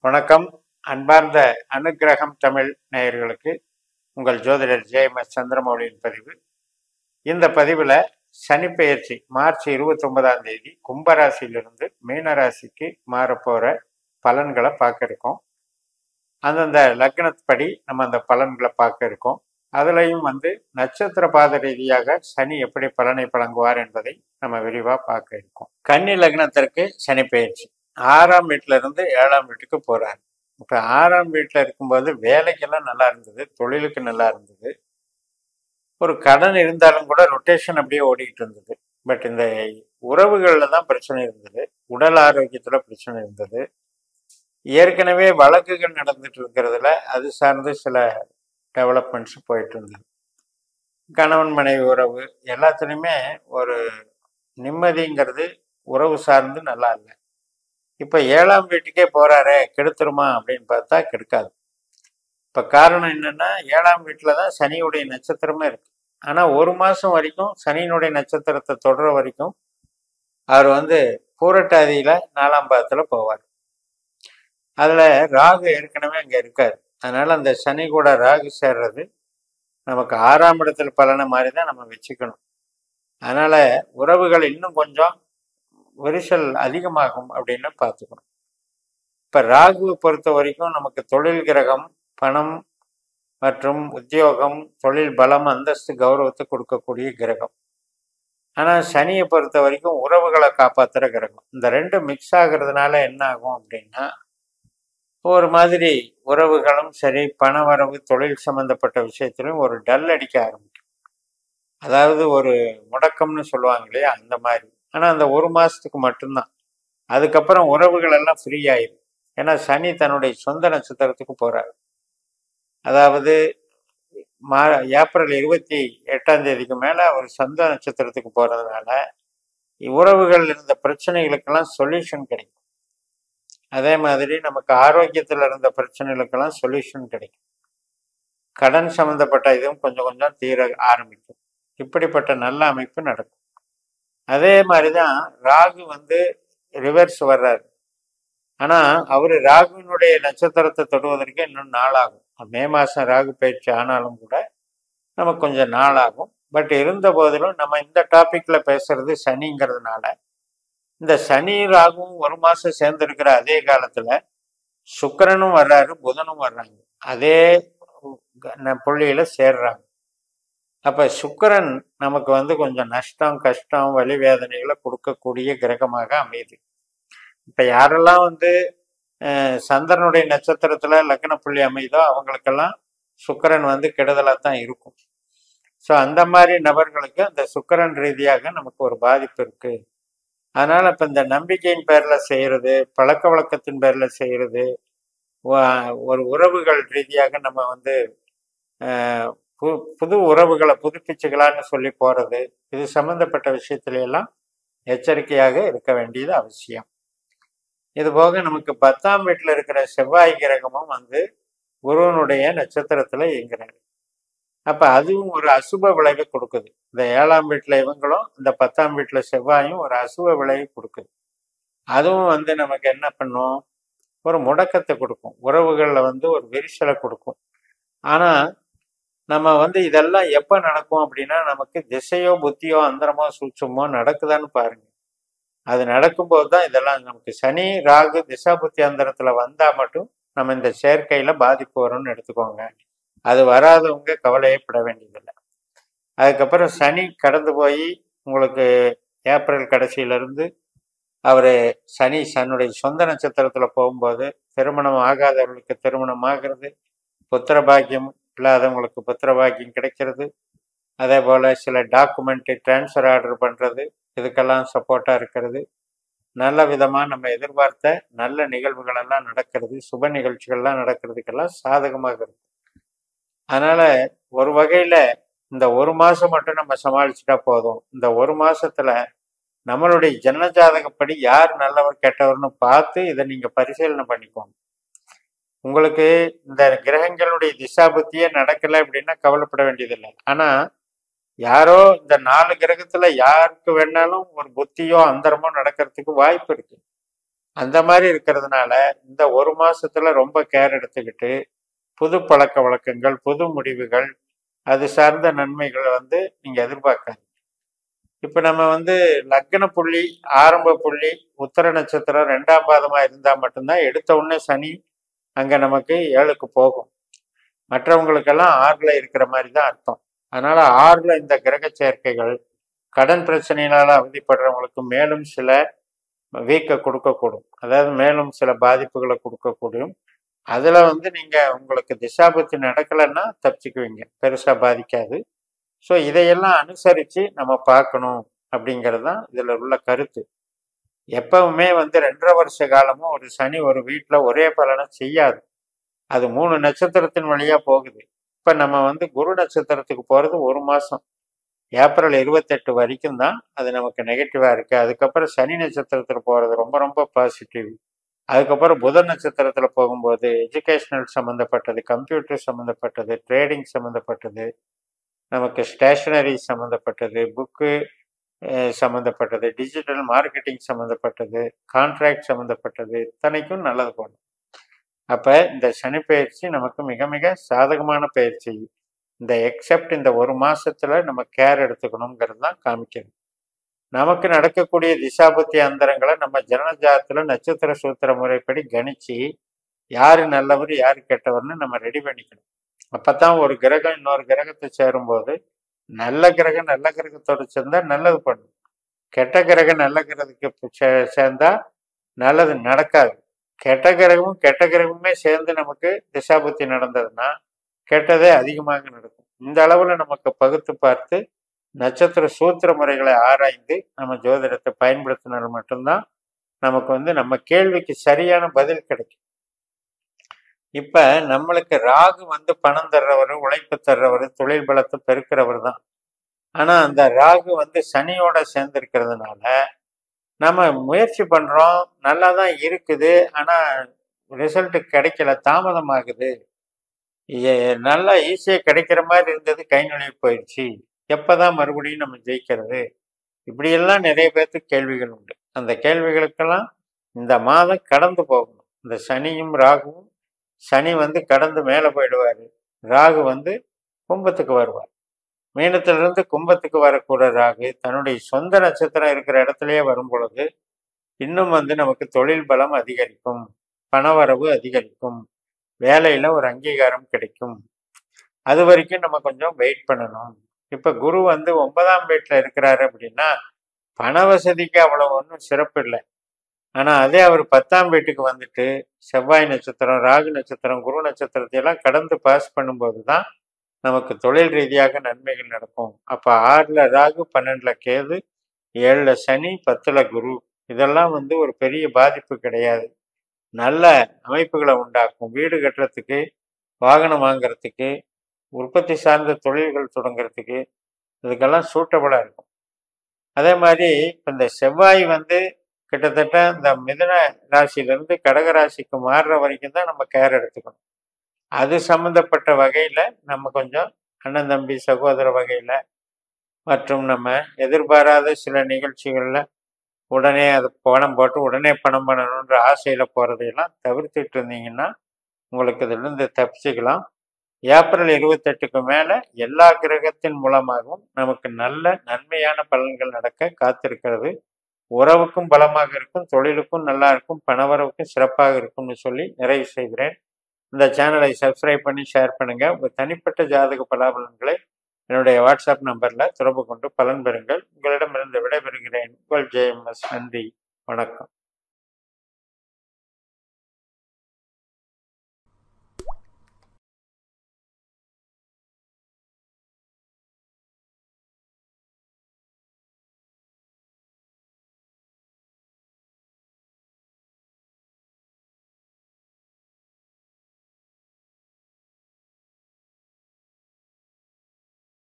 வணக்கம். அன்பார்ந்த அனுக்கிரகம் தமிழ் நேயர்களுக்கு உங்கள் ஜோதிடர் ஜே.எம்.எஸ். சந்திரமௌலியின் பதிவு. இந்த பதிவில் சனிப்பெயர்ச்சி மார்ச் 29ஆம் தேதி கும்பராசியிலிருந்து மீனராசிக்கு மாறப்போகிற பலன்களை பார்க்க இருக்கோம். அந்தந்த லக்னப்படி நம்ம அந்த பலன்களை பார்க்க இருக்கோம். அதுலேயும் நட்சத்திர பாத ரீதியாக சனி எப்படி பலனை வழங்குவார் என்பதை நம்ம விரிவாக பார்க்க இருக்கோம். கன்னி லக்னத்திற்கு சனி பெயர்ச்சி 6ஆம் வீட்டில இருந்து 7ஆம் வீட்டுக்கு போறாரு. இப்ப 6ஆம் வீட்டுல இருக்கும்போது வேலைக்கெல்லாம் நல்லா இருந்தது, தொழிலுக்கு நல்லா இருந்தது, ஒரு கடன் இருந்தாலும் கூட ரொட்டேஷன் அப்படியே ஓடிக்கிட்டு இருந்தது. பட் இந்த உறவுகள்ல தான் பிரச்சனை இருந்தது, உடல் ஆரோக்கியத்துல பிரச்சனை இருந்தது. ஏற்கனவே வழக்குகள் நடந்துட்டு இருக்கிறதுல அது சார்ந்து சில டெவலப்மெண்ட்ஸ் போயிட்டு இருந்தது. கணவன் மனைவி உறவு எல்லாத்துலேயுமே ஒரு நிம்மதிங்கிறது உறவு சார்ந்து நல்லா இல்லை. இப்போ 7ஆம் வீட்டுக்கே போறாரே, கெடுத்துருமா அப்படின்னு பார்த்தா கெடுக்காது. இப்போ காரணம் என்னன்னா, 7ஆம் வீட்டில் தான் சனியுடைய நட்சத்திரமே இருக்கு. ஆனால் ஒரு மாதம் வரைக்கும் சனியினுடைய நட்சத்திரத்தை தொடர வரைக்கும் அவர் பூரட்டாதியில் 4ஆம் பாதத்தில் போவார். அதில் ராகு ஏற்கனவே அங்கே இருக்காரு. அதனால அந்த சனி கூட ராகு சேர்றது நமக்கு 6ஆம் இடத்துல பலனை மாதிரி தான் நம்ம வச்சுக்கணும். அதனால உறவுகள் இன்னும் கொஞ்சம் விரிசல் அதிகமாகும் அப்படின்னு பார்த்துக்கணும். இப்போ ராகுவை பொறுத்த வரைக்கும் நமக்கு தொழில் கிரகம், பணம் மற்றும் உத்தியோகம், தொழில் பலம், அந்தஸ்து, கௌரவத்தை கொடுக்கக்கூடிய கிரகம். ஆனால் சனியை பொறுத்த வரைக்கும் உறவுகளை காப்பாற்றுற கிரகம். இந்த ரெண்டும் மிக்ஸ் ஆகிறதுனால என்ன ஆகும் அப்படின்னா, ஒரு மாதிரி உறவுகளும் சரி, பண வரவு, தொழில் சம்பந்தப்பட்ட விஷயத்திலும் ஒரு டல் அடிக்க ஆரம்பிக்கும். அதாவது ஒரு முடக்கம்னு சொல்லுவாங்க இல்லையா, அந்த மாதிரி. ஆனால் அந்த ஒரு மாதத்துக்கு மட்டும்தான். அதுக்கப்புறம் உறவுகள் எல்லாம் ஃப்ரீ ஆயிடும். ஏன்னா சனி தன்னுடைய சொந்த நட்சத்திரத்துக்கு போகிறார். அதாவது ஏப்ரல் 28ஆம் தேதிக்கு மேலே அவர் சொந்த நட்சத்திரத்துக்கு போகிறதுனால உறவுகள் இருந்த பிரச்சனைகளுக்கெல்லாம் சொல்யூஷன் கிடைக்கும். அதே மாதிரி நமக்கு ஆரோக்கியத்தில் இருந்த பிரச்சனைகளுக்கெல்லாம் சொல்யூஷன் கிடைக்கும். கடன் சம்மந்தப்பட்ட இதுவும் கொஞ்சம் கொஞ்சம் தீர ஆரம்பிக்கும். இப்படிப்பட்ட நல்ல அமைப்பு நடக்கும். அதே மாதிரி தான் ராகு ரிவர்ஸ் வர்றாரு. ஆனால் அவர் ராகுவினுடைய நட்சத்திரத்தை தொடுவதற்கு இன்னும் நாளாகும். மே மாதம் ராகு பயிற்சி ஆனாலும் கூட நமக்கு கொஞ்சம் நாளாகும். பட் இருந்த போதிலும் நம்ம இந்த டாப்பிக்கில் பேசுறது சனிங்கிறதுனால, இந்த சனி ராகுவும் ஒரு மாதம் சேர்ந்துருக்கிற அதே காலத்தில் சுக்கிரனும் வர்றாரு, புதனும் வர்றாங்க, அதே புள்ளியில் சேர்றாங்க. அப்போ சுக்கிரன் நமக்கு கொஞ்சம் நஷ்டம், கஷ்டம், வலி வேதனைகளை கொடுக்கக்கூடிய கிரகமாக அமையுது. இப்போ யாரெல்லாம் சந்திரனுடைய நட்சத்திரத்தில் லக்ன புள்ளி அமையுதோ அவங்களுக்கெல்லாம் சுக்கிரன் கெடுதலாக தான் இருக்கும். ஸோ அந்த மாதிரி நபர்களுக்கு அந்த சுக்கிரன் ரீதியாக நமக்கு ஒரு பாதிப்பு இருக்குது. அதனால் இப்போ இந்த நம்பிக்கையின் பேரில் செய்கிறது, பழக்க வழக்கத்தின் பேரில் செய்கிறது, ஒரு உறவுகள் ரீதியாக நம்ம புது உறவுகளை புதுப்பிச்சுக்கலான்னு சொல்லி போகிறது, இது சம்மந்தப்பட்ட விஷயத்துல எல்லாம் எச்சரிக்கையாக இருக்க வேண்டியது அவசியம். இது போக நமக்கு 10ஆம் வீட்டில் இருக்கிற செவ்வாய் கிரகமும் குருவனுடைய நட்சத்திரத்தில் இயங்குறாரு. அப்போ அதுவும் ஒரு அசுப விளைவை கொடுக்குது. இந்த 7ஆம் வீட்டில் இவங்களும், இந்த 10ஆம் வீட்டில் செவ்வாயும் ஒரு அசுப விளைவை கொடுக்குது. அதுவும் நமக்கு என்ன பண்ணும், ஒரு முடக்கத்தை கொடுக்கும், உறவுகளில் ஒரு விரிசலை கொடுக்கும். ஆனால் நம்ம இதெல்லாம் எப்போ நடக்கும் அப்படின்னா, நமக்கு திசையோ புத்தியோ அந்தரமோ சூட்சமோ நடக்குதான்னு பாருங்க. அது நடக்கும்போது தான் இதெல்லாம் நமக்கு சனி ராகு திசா புத்தி அந்தரத்தில் வந்தால் மட்டும் நம்ம இந்த சேர்க்கையில் பாதிப்பு வரும்னு எடுத்துக்கோங்க. அது வராதவங்க கவலையப்பட வேண்டியதில்லை. அதுக்கப்புறம் சனி கடந்து போய் உங்களுக்கு ஏப்ரல் கடைசியிலிருந்து அவர் சனி தன்னுடைய சொந்த நட்சத்திரத்தில் போகும்போது திருமணம் ஆகாதவர்களுக்கு திருமணம் ஆகிறது, புத்திர பாக்கியம் இல்லாதவங்களுக்கு புத்திர பாக்கியம் கிடைக்கிறது. அதே போல் சில டாக்குமெண்ட்டு டிரான்ஸ்ஃபர் ஆர்டர் பண்ணுறது, இதுக்கெல்லாம் சப்போர்ட்டாக இருக்கிறது. நல்ல விதமாக நம்ம எதிர்பார்த்த நல்ல நிகழ்வுகளெல்லாம் நடக்கிறது, சுப நிகழ்ச்சிகள்லாம் நடக்கிறதுக்கெல்லாம் சாதகமாக இருக்குது. அதனால் ஒரு வகையில் இந்த ஒரு மாதம் மட்டும் நம்ம சமாளிச்சுட்டா போதும். இந்த ஒரு மாதத்தில் நம்மளுடைய ஜன்ம ஜாதகப்படி யார் நல்லவர் கெட்டவர்னு பார்த்து இதை நீங்கள் பரிசீலனை பண்ணிக்கோங்க. உங்களுக்கு இந்த கிரகங்களுடைய திசா புத்தியே நடக்கலை அப்படின்னா கவலைப்பட வேண்டியதில்லை. ஆனால் யாரோ இந்த 4 கிரகத்தில் யாருக்கு வேணாலும் ஒரு புத்தியோ அந்தரமோ நடக்கிறதுக்கு வாய்ப்பு இருக்கு. அந்த மாதிரி இருக்கிறதுனால இந்த ஒரு மாசத்துல ரொம்ப கேர் எடுத்துக்கிட்டு புது பழக்க வழக்கங்கள், புது முடிவுகள், அது சார்ந்த நன்மைகளை வந்து நீங்க எதிர்பார்க்காது. இப்ப நம்ம வந்து லக்ன புள்ளி, ஆரம்ப புள்ளி, உத்தர நட்சத்திரம் 2ஆம் பாதமா இருந்தா மட்டும்தான் எடுத்த உடனே சனி அங்க நமக்கு 7க்கு போகும். மற்றவங்களுக்கெல்லாம் 6ல இருக்கிற மாதிரி தான் அர்த்தம். அதனால 6ல இந்த கிரக சேர்க்கைகள் கடன் பிரச்சனையினால அவதிப்படுறவங்களுக்கு மேலும் சில வீக்க கொடுக்கக்கூடும். அதாவது மேலும் சில பாதிப்புகளை கொடுக்கக்கூடும். அதுல வந்து நீங்க உங்களுக்கு திசாபுத்தி நடக்கலைன்னா தப்பிச்சுக்குவீங்க, பெருசா பாதிக்காது. ஸோ இதையெல்லாம் அனுசரித்து நம்ம பார்க்கணும் அப்படிங்கிறது தான் இதில் உள்ள கருத்து. எப்பவுமே வந்து 2.5 வருஷ காலமும் ஒரு சனி ஒரு வீட்டில் ஒரே பலனை செய்யாது. அது 3 நட்சத்திரத்தின் வழியாக போகுது. இப்போ நம்ம வந்து குரு நட்சத்திரத்துக்கு போகிறது ஒரு மாதம், ஏப்ரல் 28 வரைக்கும் தான் அது நமக்கு நெகட்டிவாக இருக்குது. அதுக்கப்புறம் சனி நட்சத்திரத்தில் போகிறது ரொம்ப ரொம்ப பாசிட்டிவ். அதுக்கப்புறம் புதன் நட்சத்திரத்தில் போகும்போது எஜுகேஷனல் சம்மந்தப்பட்டது, கம்ப்யூட்டர் சம்மந்தப்பட்டது, ட்ரேடிங் சம்மந்தப்பட்டது, நமக்கு ஸ்டேஷனரி சம்மந்தப்பட்டது, புக்கு சம்மந்தப்பட்டது, டிஜிட்டல் மார்க்கெட்டிங் சம்மந்தப்பட்டது, கான்ட்ராக்ட் சம்மந்தப்பட்டது, இத்தனைக்கும் நல்லது பண்ணும். அப்போ இந்த சனி பயிற்சி நமக்கு மிக மிக சாதகமான பயிற்சி. இந்த எக்ஸப்ட் இந்த ஒரு மாசத்துல நம்ம கேர் எடுத்துக்கணுங்கிறது தான் காமிக்கிறது. நமக்கு நடக்கக்கூடிய திசாபுத்தி அந்தரங்களை நம்ம ஜனனஜாதத்துல நட்சத்திர சூத்திர முறைப்படி கணிச்சு யாரு நல்லவர் யாரு கெட்டவர்னு நம்ம ரெடி பண்ணிக்கணும். அப்பதான் ஒரு கிரகம் இன்னொரு கிரகத்தை சேரும்போது நல்ல கிரகம் நல்ல கிரகத்தோடு சேர்ந்தா நல்லது பண்ணும், கெட்ட கிரகம் நல்ல கிரகத்துக்கு சேர்ந்தா நல்லது நடக்காது. கெட்ட கிரகமுமே சேர்ந்து நமக்கு திசாபுத்தி நடந்ததுன்னா கெட்டதே அதிகமாக நடக்கும். இந்த அளவுல நமக்கு பகுத்து பார்த்து நட்சத்திர சூத்திர முறைகளை ஆராய்ந்து நம்ம ஜோதிடத்தை பயன்படுத்தினால் மட்டும்தான் நமக்கு வந்து நம்ம கேள்விக்கு சரியான பதில் கிடைக்கும். இப்ப நம்மளுக்கு ராகு வந்து பணம் தர்றவர், உழைப்பு தர்றவர், தொழில் பலத்தை பெருக்கிறவர் தான். ஆனா அந்த ராகு வந்து சனியோட சேர்ந்திருக்கிறதுனால நம்ம முயற்சி பண்றோம், நல்லா தான் இருக்குது, ஆனா ரிசல்ட் கிடைக்கல, தாமதமாகுது. நல்லா ஈஸியா கிடைக்கிற மாதிரி இருந்தது, கை நுழைவு போயிடுச்சு, எப்பதான் மறுபடியும் நம்ம ஜெயிக்கிறது? இப்படியெல்லாம் நிறைய பேர்த்துக்கு கேள்விகள் உண்டு. அந்த கேள்விகளுக்கெல்லாம் இந்த மாதம் கடந்து போகணும். இந்த சனியும் ராகுவும், சனி வந்து கடந்து மேலே போயிடுவார், ராகு வந்து கும்பத்துக்கு வருவார். மீனத்திலிருந்து கும்பத்துக்கு வரக்கூட ராகு தன்னுடைய சொந்த நட்சத்திரம் இருக்கிற இடத்துலயே வரும் பொழுது இன்னும் வந்து நமக்கு தொழில் பலம் அதிகரிக்கும், பணவரவு அதிகரிக்கும், வேலையில ஒரு அங்கீகாரம் கிடைக்கும். அது வரைக்கும் நம்ம கொஞ்சம் வெயிட் பண்ணணும். இப்ப குரு வந்து 9ஆம் வீட்டுல இருக்கிறாரு அப்படின்னா பண வசதிக்கு அவ்வளவு ஒன்றும் சிறப்பு இல்லை. ஆனா அதே அவர் 10ஆம் வீட்டுக்கு வந்துட்டு செவ்வாய் நட்சத்திரம், ராகு நட்சத்திரம், குரு நட்சத்திரத்தை எல்லாம் கடந்து பாஸ் பண்ணும்போது தான் நமக்கு தொழில் ரீதியாக நன்மைகள் நடக்கும். அப்ப 6ல ராகு, 12ல கேது, 7ல சனி, 10ல குரு, இதெல்லாம் வந்து ஒரு பெரிய பாதிப்பு கிடையாது. நல்ல அமைப்புகளை உண்டாக்கும். வீடு கட்டுறதுக்கு, வாகனம் வாங்கிறதுக்கு, உற்பத்தி சார்ந்த தொழில்கள் தொடங்குறதுக்கு, இதுக்கெல்லாம் சூட்டபுளா இருக்கும். அதே மாதிரி இப்போ இந்த செவ்வாய் வந்து கிட்டத்தட்ட இந்த மிதுன ராசியிலிருந்து கடக ராசிக்கு மாறுற வரைக்கும் தான் நம்ம கேர் எடுத்துக்கணும். அது சம்மந்தப்பட்ட வகையில நம்ம கொஞ்சம் அண்ணன் தம்பி சகோதர வகையில மற்றும் நம்ம எதிர்பாராத சில நிகழ்ச்சிகள்ல உடனே அது பணம் போட்டு உடனே பணம் பண்ணணுன்ற ஆசையில போறதையெல்லாம் தவிர்த்துட்டு இருந்தீங்கன்னா உங்களுக்கு இதிலிருந்து தப்பிச்சுக்கலாம். ஏப்ரல் 28க்கு மேல எல்லா கிரகத்தின் மூலமாகவும் நமக்கு நல்ல நன்மையான பலன்கள் நடக்க காத்திருக்கிறது. உறவுக்கும் பலமாக இருக்கும், தொழிலுக்கும் நல்லா இருக்கும், பணவரவுக்கும் சிறப்பாக இருக்கும்னு சொல்லி நிறைவு செய்கிறேன். இந்த சேனலை சப்ஸ்கிரைப் பண்ணி ஷேர் பண்ணுங்க. உங்கள் தனிப்பட்ட ஜாதக பலாபலன்களை என்னுடைய வாட்ஸ்அப் நம்பரில் தொடர்பு கொண்டு பலன் பெறுங்கள். உங்களிடமிருந்து விடைபெறுகிறேன். உங்கள் JMS. நன்றி, வணக்கம்.